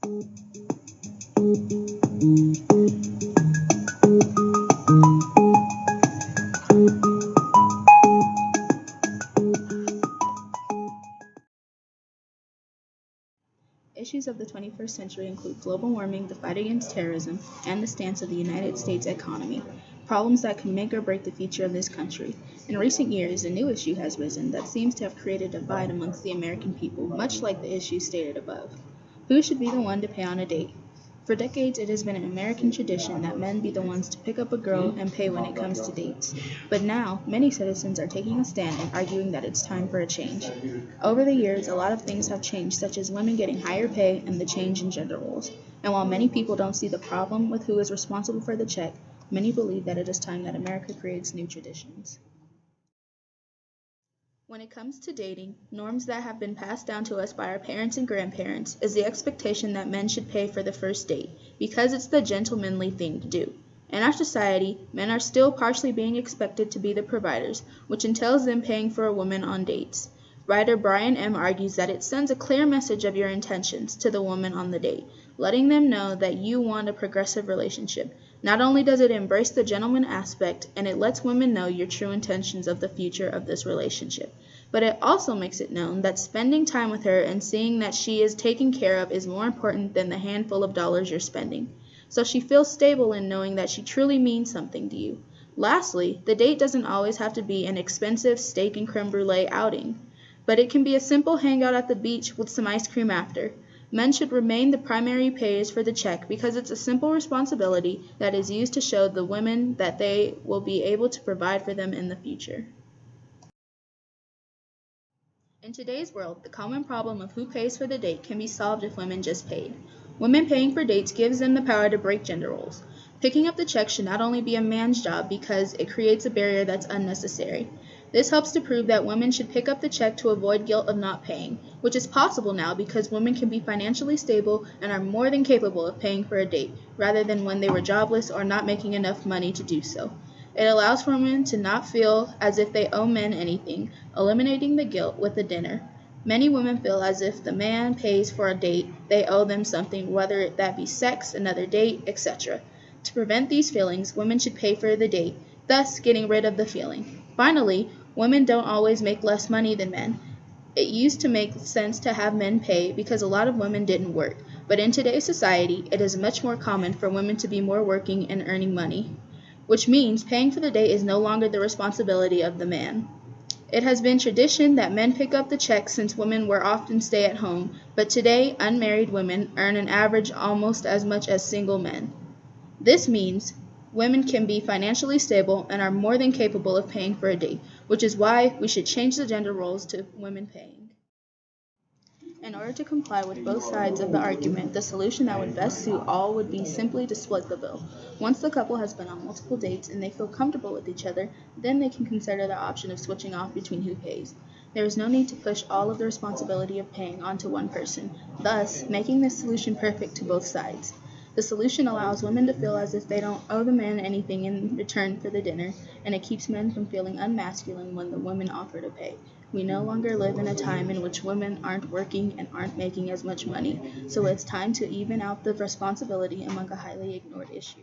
Issues of the 21st century include global warming, the fight against terrorism, and the stance of the United States economy, problems that can make or break the future of this country. In recent years, a new issue has risen that seems to have created a divide amongst the American people, much like the issue stated above. Who should be the one to pay on a date? For decades, it has been an American tradition that men be the ones to pick up a girl and pay when it comes to dates. But now, many citizens are taking a stand and arguing that it's time for a change. Over the years, a lot of things have changed, such as women getting higher pay and the change in gender roles. And while many people don't see the problem with who is responsible for the check, many believe that it is time that America creates new traditions. When it comes to dating, norms that have been passed down to us by our parents and grandparents is the expectation that men should pay for the first date, because it's the gentlemanly thing to do. In our society, men are still partially being expected to be the providers, which entails them paying for a woman on dates. Writer Brian M. argues that it sends a clear message of your intentions to the woman on the date, letting them know that you want a progressive relationship. Not only does it embrace the gentleman aspect, and it lets women know your true intentions of the future of this relationship, but it also makes it known that spending time with her and seeing that she is taken care of is more important than the handful of dollars you're spending. So she feels stable in knowing that she truly means something to you. Lastly, the date doesn't always have to be an expensive steak and creme brulee outing, but it can be a simple hangout at the beach with some ice cream after. Men should remain the primary payers for the check because it's a simple responsibility that is used to show the women that they will be able to provide for them in the future. In today's world, the common problem of who pays for the date can be solved if women just paid. Women paying for dates gives them the power to break gender roles. Picking up the check should not only be a man's job because it creates a barrier that's unnecessary. This helps to prove that women should pick up the check to avoid guilt of not paying, which is possible now because women can be financially stable and are more than capable of paying for a date, rather than when they were jobless or not making enough money to do so. It allows for women to not feel as if they owe men anything, eliminating the guilt with the dinner. Many women feel as if the man pays for a date, they owe them something, whether that be sex, another date, etc. To prevent these feelings, women should pay for the date, thus getting rid of the feeling. Finally, women don't always make less money than men. It used to make sense to have men pay because a lot of women didn't work, but in today's society, it is much more common for women to be more working and earning money, which means paying for the date is no longer the responsibility of the man. It has been tradition that men pick up the check since women were often stay at home, but today unmarried women earn an average almost as much as single men. This means women can be financially stable and are more than capable of paying for a date, which is why we should change the gender roles to women paying. In order to comply with both sides of the argument, the solution that would best suit all would be simply to split the bill. Once the couple has been on multiple dates and they feel comfortable with each other, then they can consider the option of switching off between who pays. There is no need to push all of the responsibility of paying onto one person, thus making this solution perfect to both sides. The solution allows women to feel as if they don't owe the man anything in return for the dinner, and it keeps men from feeling unmasculine when the women offer to pay. We no longer live in a time in which women aren't working and aren't making as much money, so it's time to even out the responsibility among a highly ignored issue.